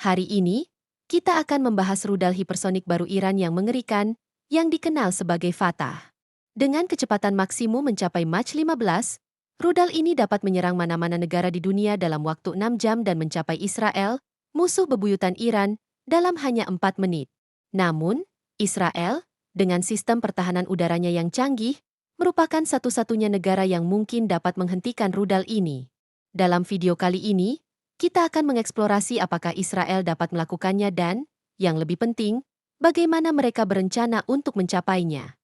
Hari ini, kita akan membahas rudal hipersonik baru Iran yang mengerikan, yang dikenal sebagai Fatah. Dengan kecepatan maksimum mencapai Mach 15, rudal ini dapat menyerang mana-mana negara di dunia dalam waktu 6 jam dan mencapai Israel, musuh bebuyutan Iran, dalam hanya 4 menit. Namun, Israel, dengan sistem pertahanan udaranya yang canggih, merupakan satu-satunya negara yang mungkin dapat menghentikan rudal ini. Dalam video kali ini, kita akan mengeksplorasi apakah Israel dapat melakukannya dan, yang lebih penting, bagaimana mereka berencana untuk mencapainya.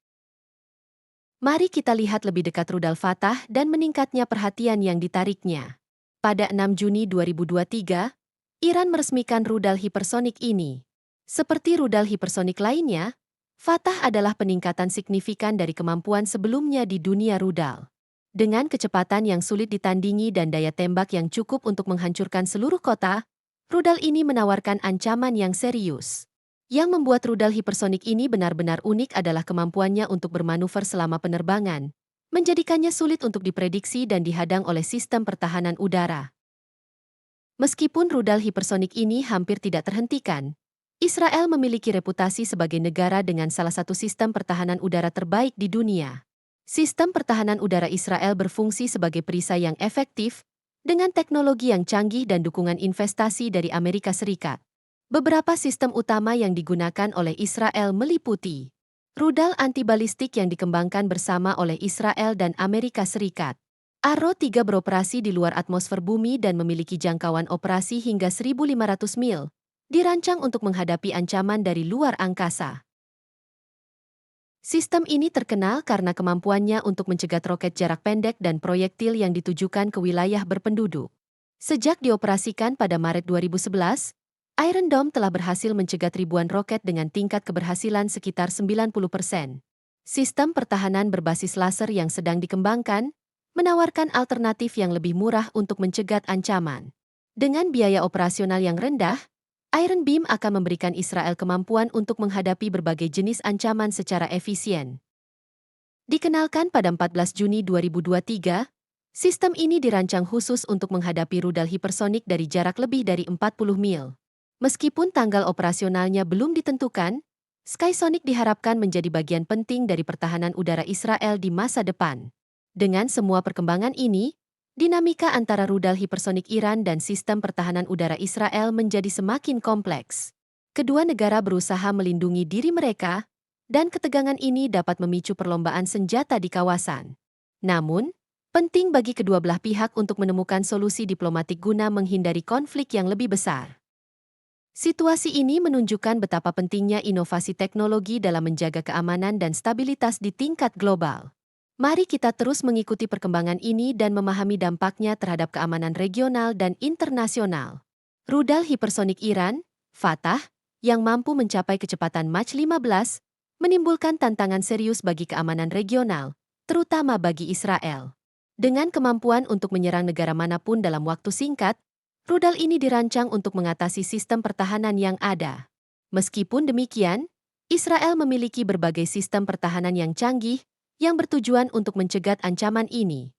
Mari kita lihat lebih dekat rudal Fatah dan meningkatnya perhatian yang ditariknya. Pada 6 Juni 2023, Iran meresmikan rudal hipersonik ini. Seperti rudal hipersonik lainnya, Fatah adalah peningkatan signifikan dari kemampuan sebelumnya di dunia rudal. Dengan kecepatan yang sulit ditandingi dan daya tembak yang cukup untuk menghancurkan seluruh kota, rudal ini menawarkan ancaman yang serius. Yang membuat rudal hipersonik ini benar-benar unik adalah kemampuannya untuk bermanuver selama penerbangan, menjadikannya sulit untuk diprediksi dan dihadang oleh sistem pertahanan udara. Meskipun rudal hipersonik ini hampir tidak terhentikan, Israel memiliki reputasi sebagai negara dengan salah satu sistem pertahanan udara terbaik di dunia. Sistem pertahanan udara Israel berfungsi sebagai perisai yang efektif, dengan teknologi yang canggih dan dukungan investasi dari Amerika Serikat. Beberapa sistem utama yang digunakan oleh Israel meliputi rudal anti-balistik yang dikembangkan bersama oleh Israel dan Amerika Serikat. Arrow 3 beroperasi di luar atmosfer bumi dan memiliki jangkauan operasi hingga 1.500 mil, dirancang untuk menghadapi ancaman dari luar angkasa. Sistem ini terkenal karena kemampuannya untuk mencegat roket jarak pendek dan proyektil yang ditujukan ke wilayah berpenduduk. Sejak dioperasikan pada Maret 2011, Iron Dome telah berhasil mencegat ribuan roket dengan tingkat keberhasilan sekitar 90%. Sistem pertahanan berbasis laser yang sedang dikembangkan menawarkan alternatif yang lebih murah untuk mencegat ancaman. Dengan biaya operasional yang rendah, Iron Beam akan memberikan Israel kemampuan untuk menghadapi berbagai jenis ancaman secara efisien. Dikenalkan pada 14 Juni 2023, sistem ini dirancang khusus untuk menghadapi rudal hipersonik dari jarak lebih dari 40 mil. Meskipun tanggal operasionalnya belum ditentukan, Skysonic diharapkan menjadi bagian penting dari pertahanan udara Israel di masa depan. Dengan semua perkembangan ini, dinamika antara rudal hipersonik Iran dan sistem pertahanan udara Israel menjadi semakin kompleks. Kedua negara berusaha melindungi diri mereka, dan ketegangan ini dapat memicu perlombaan senjata di kawasan. Namun, penting bagi kedua belah pihak untuk menemukan solusi diplomatik guna menghindari konflik yang lebih besar. Situasi ini menunjukkan betapa pentingnya inovasi teknologi dalam menjaga keamanan dan stabilitas di tingkat global. Mari kita terus mengikuti perkembangan ini dan memahami dampaknya terhadap keamanan regional dan internasional. Rudal hipersonik Iran, Fatah, yang mampu mencapai kecepatan Mach 15, menimbulkan tantangan serius bagi keamanan regional, terutama bagi Israel. Dengan kemampuan untuk menyerang negara manapun dalam waktu singkat, rudal ini dirancang untuk mengatasi sistem pertahanan yang ada. Meskipun demikian, Israel memiliki berbagai sistem pertahanan yang canggih, yang bertujuan untuk mencegat ancaman ini.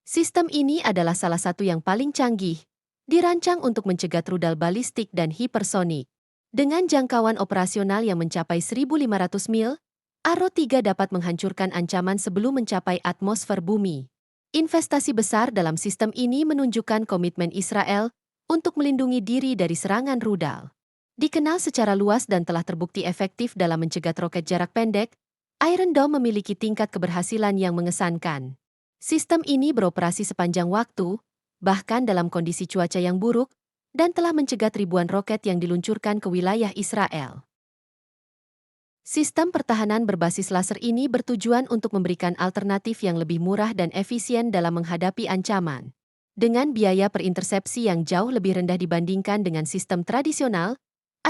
Sistem ini adalah salah satu yang paling canggih, dirancang untuk mencegat rudal balistik dan hipersonik. Dengan jangkauan operasional yang mencapai 1.500 mil, Arrow 3 dapat menghancurkan ancaman sebelum mencapai atmosfer bumi. Investasi besar dalam sistem ini menunjukkan komitmen Israel untuk melindungi diri dari serangan rudal. Dikenal secara luas dan telah terbukti efektif dalam mencegat roket jarak pendek, Iron Dome memiliki tingkat keberhasilan yang mengesankan. Sistem ini beroperasi sepanjang waktu, bahkan dalam kondisi cuaca yang buruk, dan telah mencegat ribuan roket yang diluncurkan ke wilayah Israel. Sistem pertahanan berbasis laser ini bertujuan untuk memberikan alternatif yang lebih murah dan efisien dalam menghadapi ancaman. Dengan biaya perintersepsi yang jauh lebih rendah dibandingkan dengan sistem tradisional,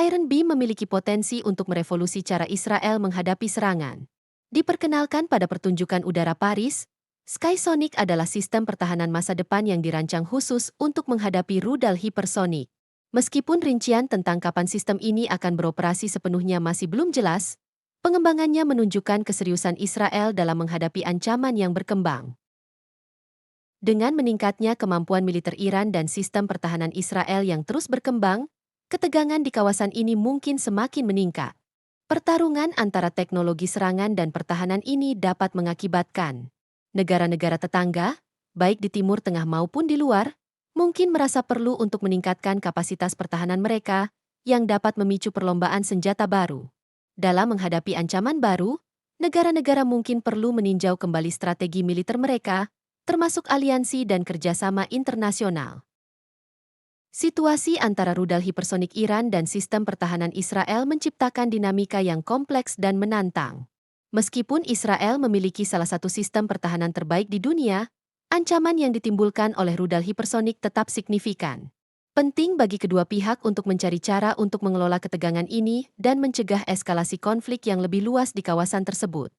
Iron Beam memiliki potensi untuk merevolusi cara Israel menghadapi serangan. Diperkenalkan pada pertunjukan udara Paris, Skysonic adalah sistem pertahanan masa depan yang dirancang khusus untuk menghadapi rudal hipersonik. Meskipun rincian tentang kapan sistem ini akan beroperasi sepenuhnya masih belum jelas, pengembangannya menunjukkan keseriusan Israel dalam menghadapi ancaman yang berkembang. Dengan meningkatnya kemampuan militer Iran dan sistem pertahanan Israel yang terus berkembang, ketegangan di kawasan ini mungkin semakin meningkat. Pertarungan antara teknologi serangan dan pertahanan ini dapat mengakibatkan negara-negara tetangga, baik di Timur Tengah maupun di luar, mungkin merasa perlu untuk meningkatkan kapasitas pertahanan mereka yang dapat memicu perlombaan senjata baru. Dalam menghadapi ancaman baru, negara-negara mungkin perlu meninjau kembali strategi militer mereka, termasuk aliansi dan kerjasama internasional. Situasi antara rudal hipersonik Iran dan sistem pertahanan Israel menciptakan dinamika yang kompleks dan menantang. Meskipun Israel memiliki salah satu sistem pertahanan terbaik di dunia, ancaman yang ditimbulkan oleh rudal hipersonik tetap signifikan. Penting bagi kedua pihak untuk mencari cara untuk mengelola ketegangan ini dan mencegah eskalasi konflik yang lebih luas di kawasan tersebut.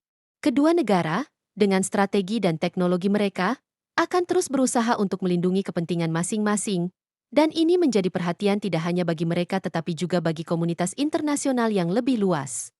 Kedua negara, dengan strategi dan teknologi mereka, akan terus berusaha untuk melindungi kepentingan masing-masing, dan ini menjadi perhatian tidak hanya bagi mereka tetapi juga bagi komunitas internasional yang lebih luas.